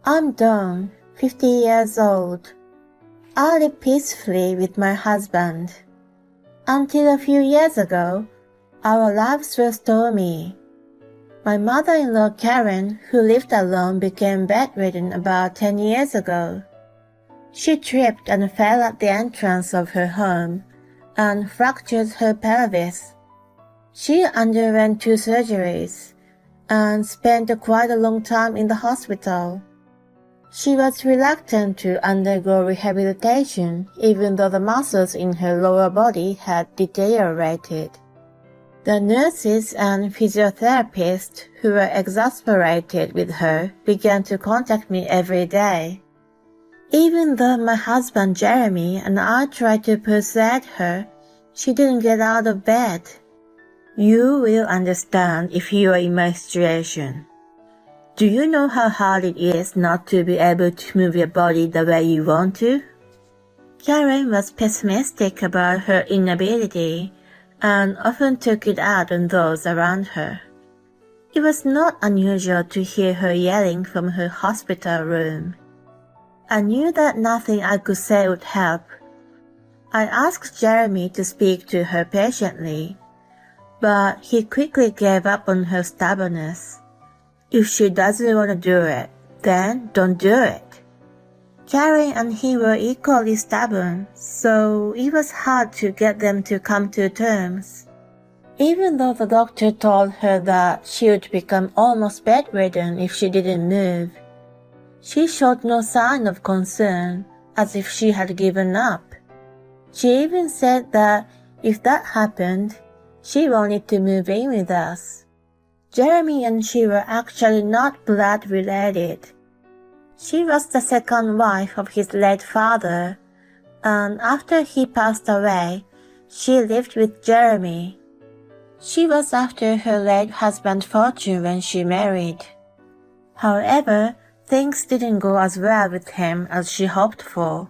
I'm Dawn, 50 years old. I live peacefully with my husband. Until a few years ago, our lives were stormy. My mother-in-law Karen, who lived alone, became bedridden about 10 years ago. She tripped and fell at the entrance of her home and fractured her pelvis. She underwent 2 surgeries and spent quite a long time in the hospital. She was reluctant to undergo rehabilitation even though the muscles in her lower body had deteriorated. The nurses and physiotherapists who were exasperated with her began to contact me every day. Even though my husband Jeremy and I tried to persuade her, she didn't get out of bed. You will understand if you are in my situation. Do you know how hard it is not to be able to move your body the way you want to? Karen was pessimistic about her inability and often took it out on those around her. It was not unusual to hear her yelling from her hospital room. I knew that nothing I could say would help. I asked Jeremy to speak to her patiently, but he quickly gave up on her stubbornness. If she doesn't want to do it, then don't do it. Karen and he were equally stubborn, so it was hard to get them to come to terms. Even though the doctor told her that she would become almost bedridden if she didn't move, she showed no sign of concern, as if she had given up. She even said that if that happened, she wanted to move in with us. Jeremy and she were actually not blood related. She was the second wife of his late father, and after he passed away, she lived with Jeremy. She was after her late husband's fortune when she married. However, things didn't go as well with him as she hoped for.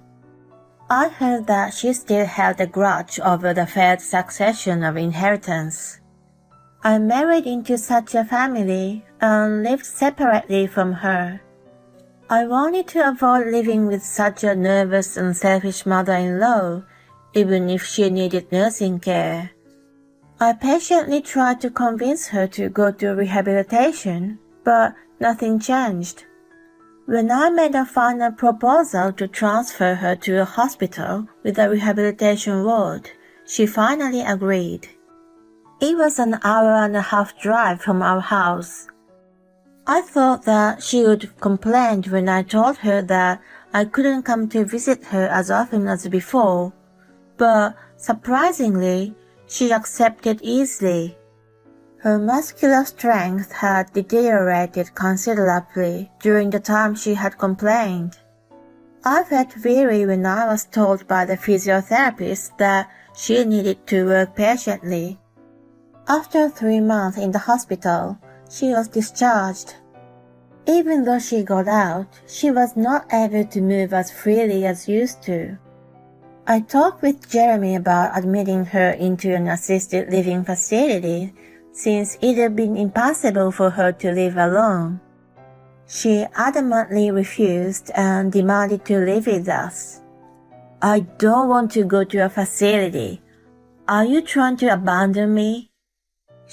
I heard that she still held a grudge over the failed succession of inheritance. I married into such a family and lived separately from her. I wanted to avoid living with such a nervous and selfish mother-in-law, even if she needed nursing care. I patiently tried to convince her to go to rehabilitation, but nothing changed. When I made a final proposal to transfer her to a hospital with a rehabilitation ward, she finally agreed. It was an hour-and-a-half drive from our house. I thought that she would complain when I told her that I couldn't come to visit her as often as before, but surprisingly, she accepted easily. Her muscular strength had deteriorated considerably during the time she had complained. I felt weary when I was told by the physiotherapist that she needed to work patiently. After 3 months in the hospital, she was discharged. Even though she got out, she was not able to move as freely as used to. I talked with Jeremy about admitting her into an assisted living facility since it had been impossible for her to live alone. She adamantly refused and demanded to live with us. I don't want to go to a facility. Are you trying to abandon me?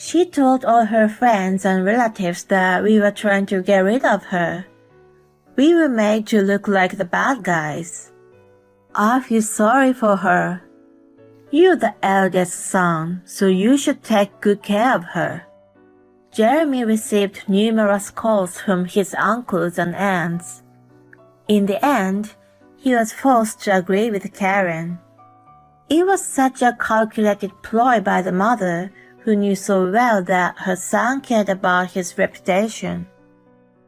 She told all her friends and relatives that we were trying to get rid of her. We were made to look like the bad guys. I feel sorry for her. You're the eldest son, so you should take good care of her. Jeremy received numerous calls from his uncles and aunts. In the end, he was forced to agree with Karen. It was such a calculated ploy by the mother, who knew so well that her son cared about his reputation.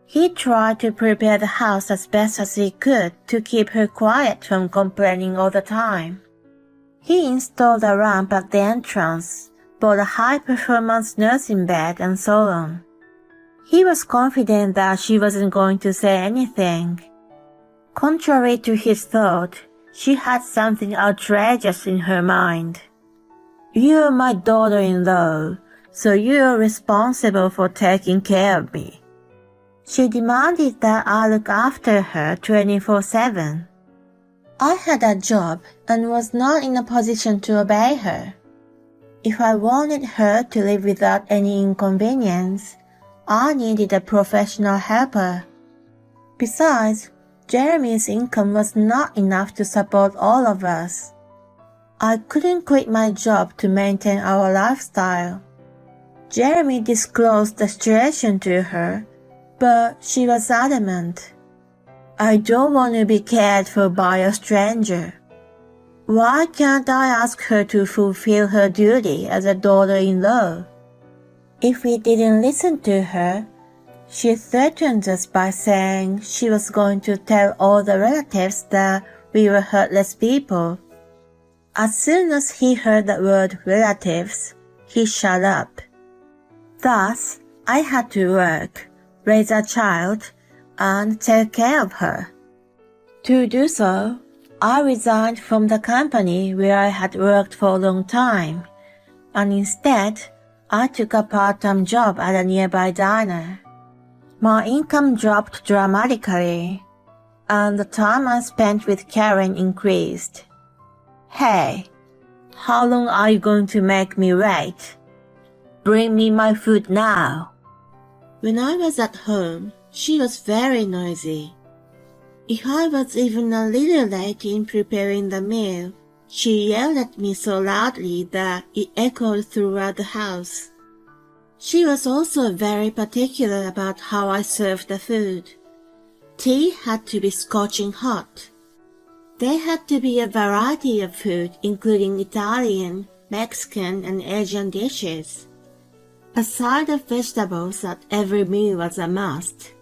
He tried to prepare the house as best as he could to keep her quiet from complaining all the time. He installed a ramp at the entrance, bought a high-performance nursing bed, and so on. He was confident that she wasn't going to say anything. Contrary to his thought, she had something outrageous in her mind. You're my daughter-in-law, so you're responsible for taking care of me. She demanded that I look after her 24/7. I had a job and was not in a position to obey her. If I wanted her to live without any inconvenience, I needed a professional helper. Besides, Jeremy's income was not enough to support all of us. I couldn't quit my job to maintain our lifestyle. Jeremy disclosed the situation to her, but she was adamant. I don't want to be cared for by a stranger. Why can't I ask her to fulfill her duty as a daughter-in-law? If we didn't listen to her, she threatened us by saying she was going to tell all the relatives that we were heartless people. As soon as he heard the word relatives, he shut up. Thus, I had to work, raise a child, and take care of her. To do so, I resigned from the company where I had worked for a long time, and instead, I took a part-time job at a nearby diner. My income dropped dramatically, and the time I spent with Karen increased. Hey, how long are you going to make me wait? Bring me my food now. When I was at home, she was very noisy. If I was even a little late in preparing the meal, she yelled at me so loudly that it echoed throughout the house. She was also very particular about how I served the food. Tea had to be scorching hot. There had to be a variety of food, including Italian, Mexican, and Asian dishes. A side of vegetables at every meal was a must.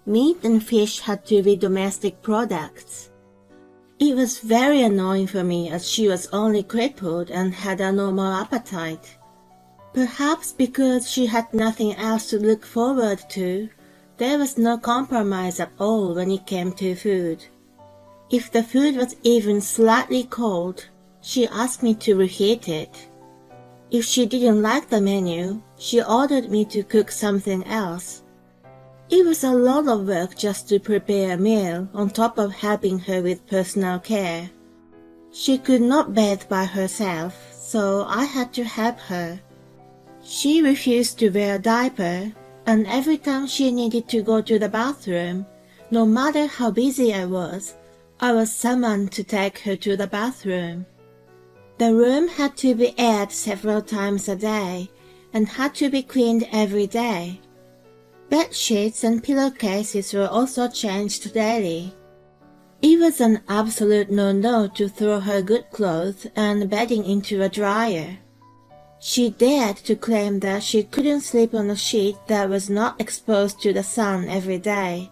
Meat and fish had to be domestic products. It was very annoying for me as she was only crippled and had a normal appetite. Perhaps because she had nothing else to look forward to, there was no compromise at all when it came to food. If the food was even slightly cold, she asked me to reheat it. If she didn't like the menu, she ordered me to cook something else. It was a lot of work just to prepare a meal on top of helping her with personal care. She could not bathe by herself, so I had to help her. She refused to wear a diaper, and every time she needed to go to the bathroom, no matter how busy I was summoned to take her to the bathroom. The room had to be aired several times a day and had to be cleaned every day. Bed sheets and pillowcases were also changed daily. It was an absolute no-no to throw her good clothes and bedding into a dryer. She dared to claim that she couldn't sleep on a sheet that was not exposed to the sun every day.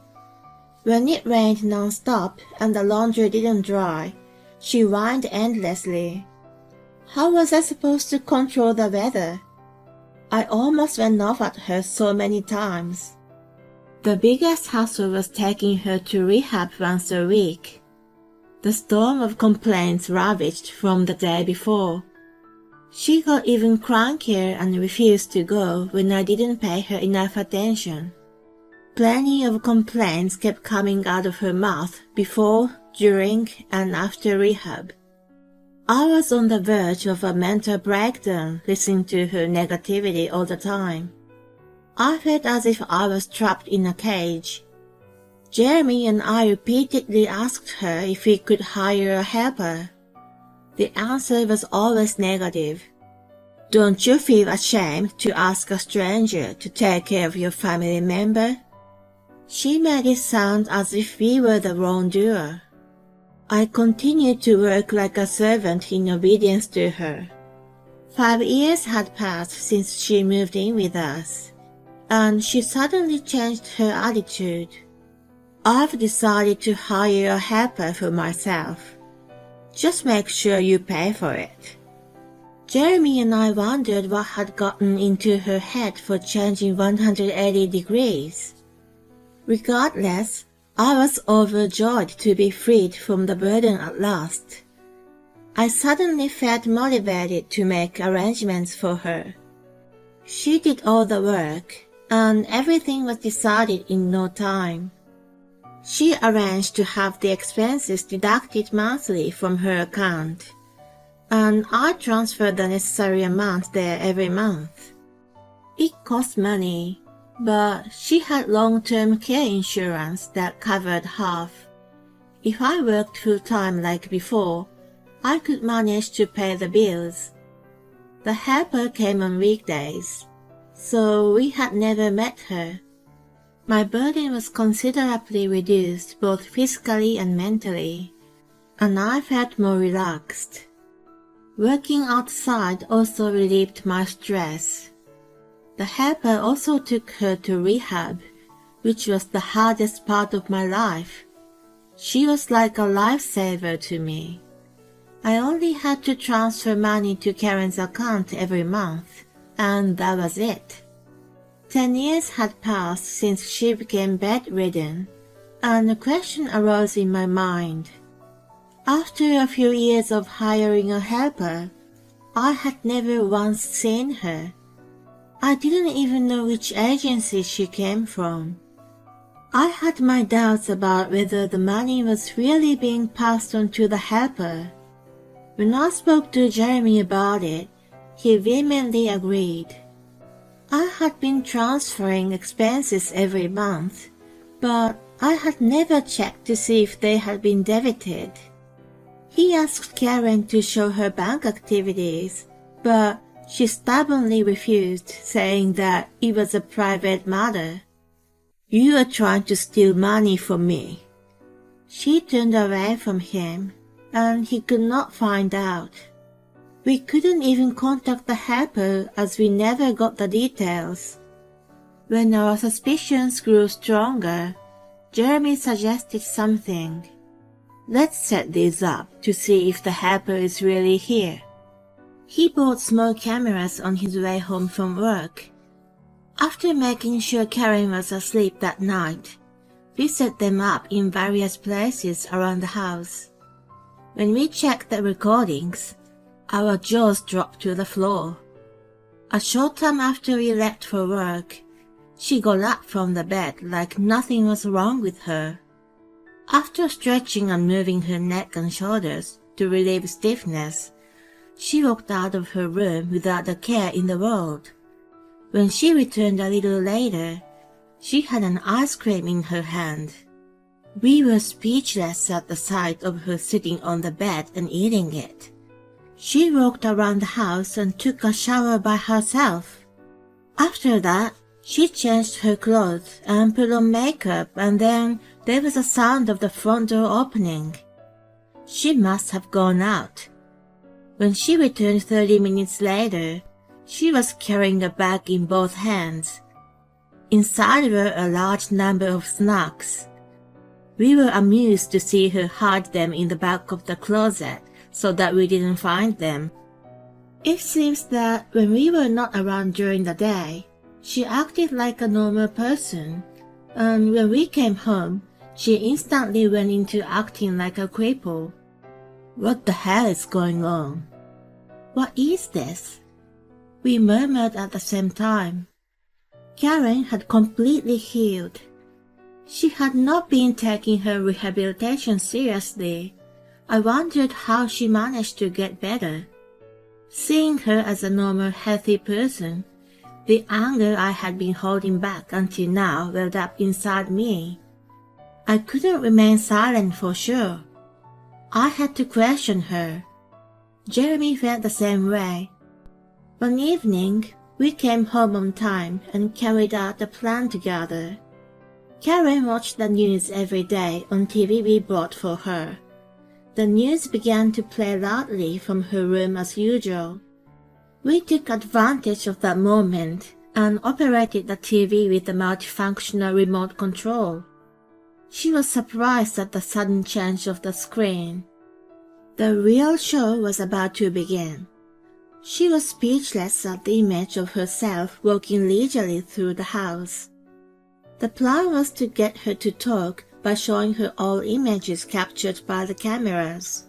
When it rained non-stop and the laundry didn't dry, she whined endlessly. How was I supposed to control the weather? I almost went off at her so many times. The biggest hassle was taking her to rehab once a week. The storm of complaints ravaged from the day before. She got even crankier and refused to go when I didn't pay her enough attention. Plenty of complaints kept coming out of her mouth before, during, and after rehab. I was on the verge of a mental breakdown listening to her negativity all the time. I felt as if I was trapped in a cage. Jeremy and I repeatedly asked her if we could hire a helper. The answer was always negative. Don't you feel ashamed to ask a stranger to take care of your family member? She made it sound as if we were the wrongdoer. I continued to work like a servant in obedience to her. 5 years had passed since she moved in with us, and she suddenly changed her attitude. I've decided to hire a helper for myself. Just make sure you pay for it. Jeremy and I wondered what had gotten into her head for changing 180 degrees. Regardless, I was overjoyed to be freed from the burden at last. I suddenly felt motivated to make arrangements for her. She did all the work, and everything was decided in no time. She arranged to have the expenses deducted monthly from her account, and I transferred the necessary amount there every month. It cost money, but she had long-term care insurance that covered half. If I worked full-time like before, I could manage to pay the bills. The helper came on weekdays, so we had never met her. My burden was considerably reduced both physically and mentally, and I felt more relaxed. Working outside also relieved my stress. The helper also took her to rehab, which was the hardest part of my life. She was like a lifesaver to me. I only had to transfer money to Karen's account every month, and that was it. 10 years had passed since she became bedridden, and a question arose in my mind. After a few years of hiring a helper, I had never once seen her. I didn't even know which agency she came from. I had my doubts about whether the money was really being passed on to the helper. When I spoke to Jeremy about it, he vehemently agreed. I had been transferring expenses every month, but I had never checked to see if they had been debited. He asked Karen to show her bank activities, but she stubbornly refused, saying that it was a private matter. "You are trying to steal money from me." She turned away from him, and he could not find out. We couldn't even contact the helper as we never got the details. When our suspicions grew stronger, Jeremy suggested something. "Let's set these up to see if the helper is really here." He bought small cameras on his way home from work. After making sure Karen was asleep that night, we set them up in various places around the house. When we checked the recordings, our jaws dropped to the floor. A short time after we left for work, she got up from the bed like nothing was wrong with her. After stretching and moving her neck and shoulders to relieve stiffness, she walked out of her room without a care in the world. When she returned a little later, she had an ice cream in her hand. We were speechless at the sight of her sitting on the bed and eating it. She walked around the house and took a shower by herself. After that, she changed her clothes and put on makeup, and then there was a sound of the front door opening. She must have gone out. When she returned 30 minutes later, she was carrying a bag in both hands. Inside were a large number of snacks. We were amused to see her hide them in the back of the closet so that we didn't find them. It seems that when we were not around during the day, she acted like a normal person, and when we came home, she instantly went into acting like a cripple. What the hell is going on? What is this? We murmured at the same time. Karen had completely healed. She had not been taking her rehabilitation seriously. I wondered how she managed to get better. Seeing her as a normal, healthy person, the anger I had been holding back until now welled up inside me. I couldn't remain silent for sure. I had to question her. Jeremy felt the same way. One evening, we came home on time and carried out the plan together. Karen watched the news every day on TV we bought for her. The news began to play loudly from her room as usual. We took advantage of that moment and operated the TV with the multifunctional remote control. She was surprised at the sudden change of the screen. The real show was about to begin. She was speechless at the image of herself walking leisurely through the house. The plan was to get her to talk by showing her all images captured by the cameras.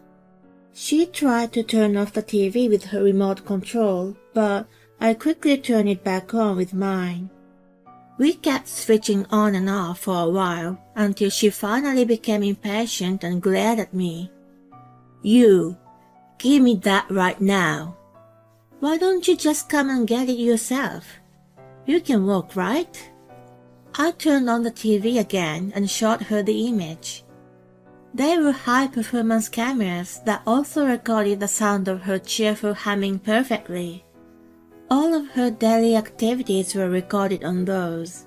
She tried to turn off the TV with her remote control, but I quickly turned it back on with mine. We kept switching on and off for a while until she finally became impatient and glared at me. "You, give me that right now. Why don't you just come and get it yourself? You can walk, right?" I turned on the TV again and showed her the image. They were high-performance cameras that also recorded the sound of her cheerful humming perfectly. All of her daily activities were recorded on those.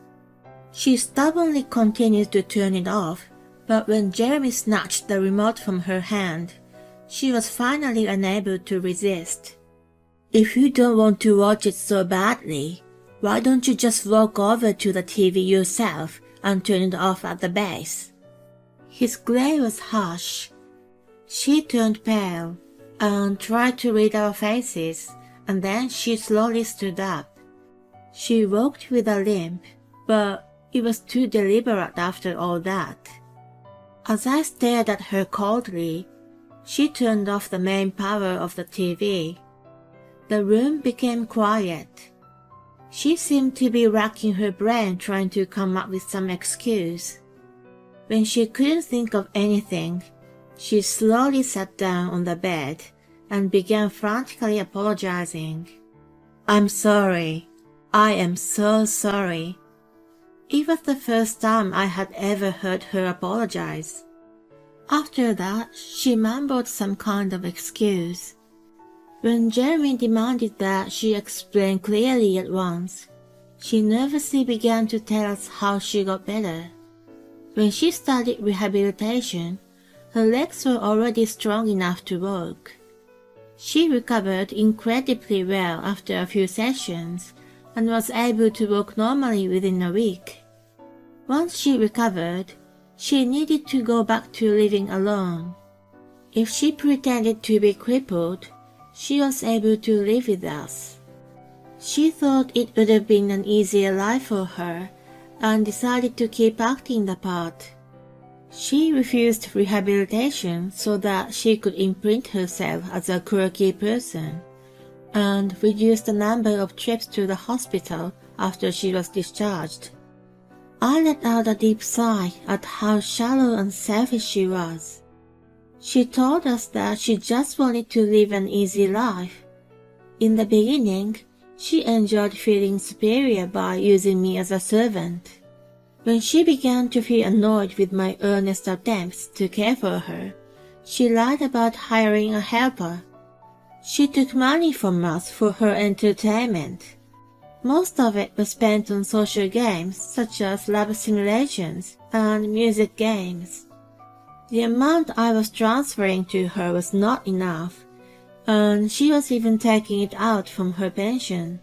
She stubbornly continued to turn it off, but when Jeremy snatched the remote from her hand, she was finally unable to resist. "If you don't want to watch it so badly, why don't you just walk over to the TV yourself and turn it off at the base?" His glare was harsh. She turned pale and tried to read our faces, and then she slowly stood up. She walked with a limp, but it was too deliberate after all that. As I stared at her coldly, she turned off the main power of the TV. The room became quiet. She seemed to be racking her brain trying to come up with some excuse. When she couldn't think of anything, she slowly sat down on the bed and began frantically apologizing. "I'm sorry. I am so sorry." It was the first time I had ever heard her apologize. After that, she mumbled some kind of excuse. When Jeremy demanded that she explain clearly at once, she nervously began to tell us how she got better. When she started rehabilitation, her legs were already strong enough to walk. She recovered incredibly well after a few sessions and was able to walk normally within a week. Once she recovered, she needed to go back to living alone. If she pretended to be crippled, she was able to live with us. She thought it would have been an easier life for her and decided to keep acting the part. She refused rehabilitation so that she could imprint herself as a quirky person, and reduced the number of trips to the hospital after she was discharged. I let out a deep sigh at how shallow and selfish she was. She told us that she just wanted to live an easy life. In the beginning, she enjoyed feeling superior by using me as a servant. When she began to feel annoyed with my earnest attempts to care for her, she lied about hiring a helper. She took money from us for her entertainment. Most of it was spent on social games such as lab simulations and music games. The amount I was transferring to her was not enough, and she was even taking it out from her pension.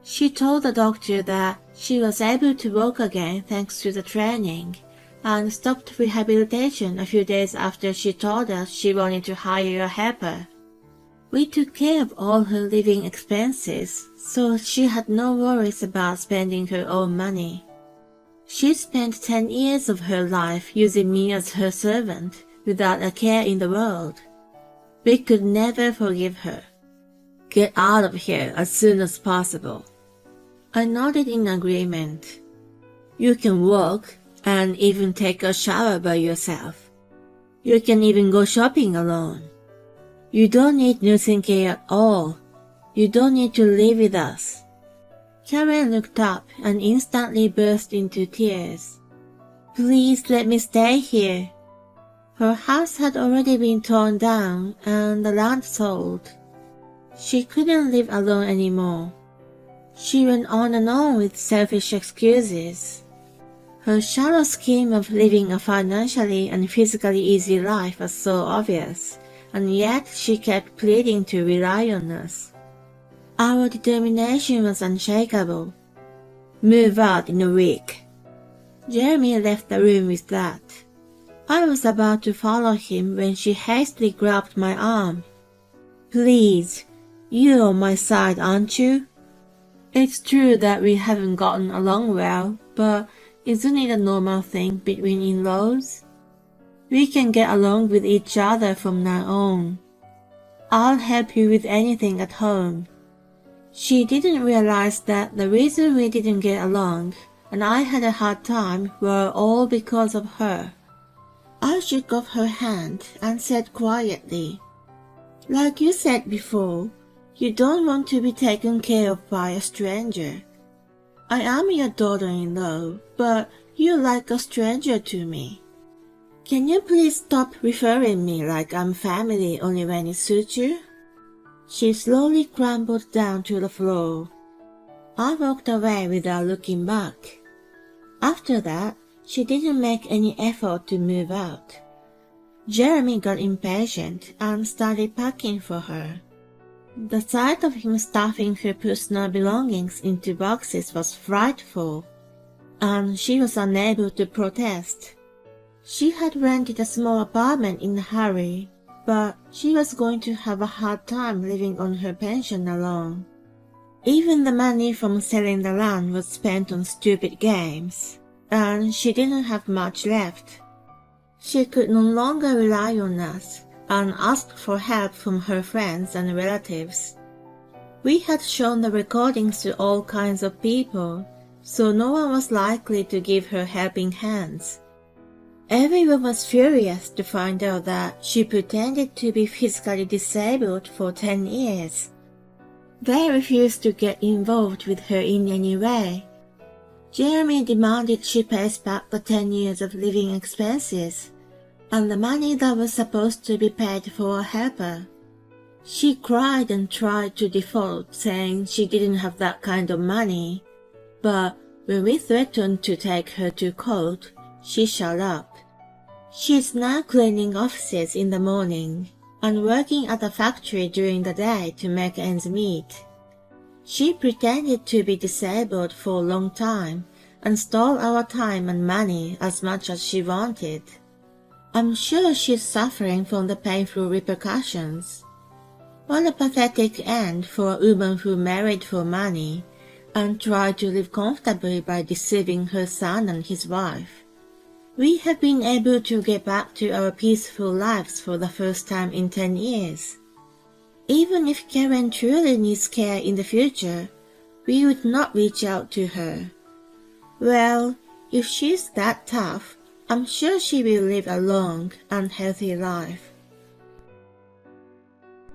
She told the doctor that she was able to walk again thanks to the training, and stopped rehabilitation a few days after she told us she wanted to hire a helper. We took care of all her living expenses, so she had no worries about spending her own money. She spent 10 years of her life using me as her servant without a care in the world. We could never forgive her. "Get out of here as soon as possible." I nodded in agreement. "You can walk and even take a shower by yourself. You can even go shopping alone. You don't need nursing care at all. You don't need to live with us." Karen looked up and instantly burst into tears. "Please let me stay here." Her house had already been torn down and the land sold. She couldn't live alone anymore. She went on and on with selfish excuses. Her shallow scheme of living a financially and physically easy life was so obvious, and yet she kept pleading to rely on us. Our determination was unshakable. "Move out in a week." Jeremy left the room with that. I was about to follow him when she hastily grabbed my arm. "Please, you're on my side, aren't you? It's true that we haven't gotten along well, but isn't it a normal thing between in-laws? We can get along with each other from now on. I'll help you with anything at home." She didn't realize that the reason we didn't get along and I had a hard time were all because of her. I shook off her hand and said quietly, "Like you said before, you don't want to be taken care of by a stranger. I am your daughter-in-law, but you're like a stranger to me. Can you please stop referring me like I'm family only when it suits you?" She slowly crumbled down to the floor. I walked away without looking back. After that, she didn't make any effort to move out. Jeremy got impatient and started packing for her. The sight of him stuffing her personal belongings into boxes was frightful, and she was unable to protest. She had rented a small apartment in a hurry, but she was going to have a hard time living on her pension alone. Even the money from selling the land was spent on stupid games, and she didn't have much left. She could no longer rely on us and asked for help from her friends and relatives. We had shown the recordings to all kinds of people, so no one was likely to give her helping hands. Everyone was furious to find out that she pretended to be physically disabled for 10 years. They refused to get involved with her in any way. Jeremy demanded she pays back the 10 years of living expenses and the money that was supposed to be paid for a helper. She cried and tried to default, saying she didn't have that kind of money, but when we threatened to take her to court, she shut up. She is now cleaning offices in the morning and working at a factory during the day to make ends meet. She pretended to be disabled for a long time and stole our time and money as much as she wanted. I'm sure she's suffering from the painful repercussions. What a pathetic end for a woman who married for money and tried to live comfortably by deceiving her son and his wife. We have been able to get back to our peaceful lives for the first time in 10 years. Even if Karen truly needs care in the future, we would not reach out to her. Well, if she's that tough, I'm sure she will live a long and healthy life.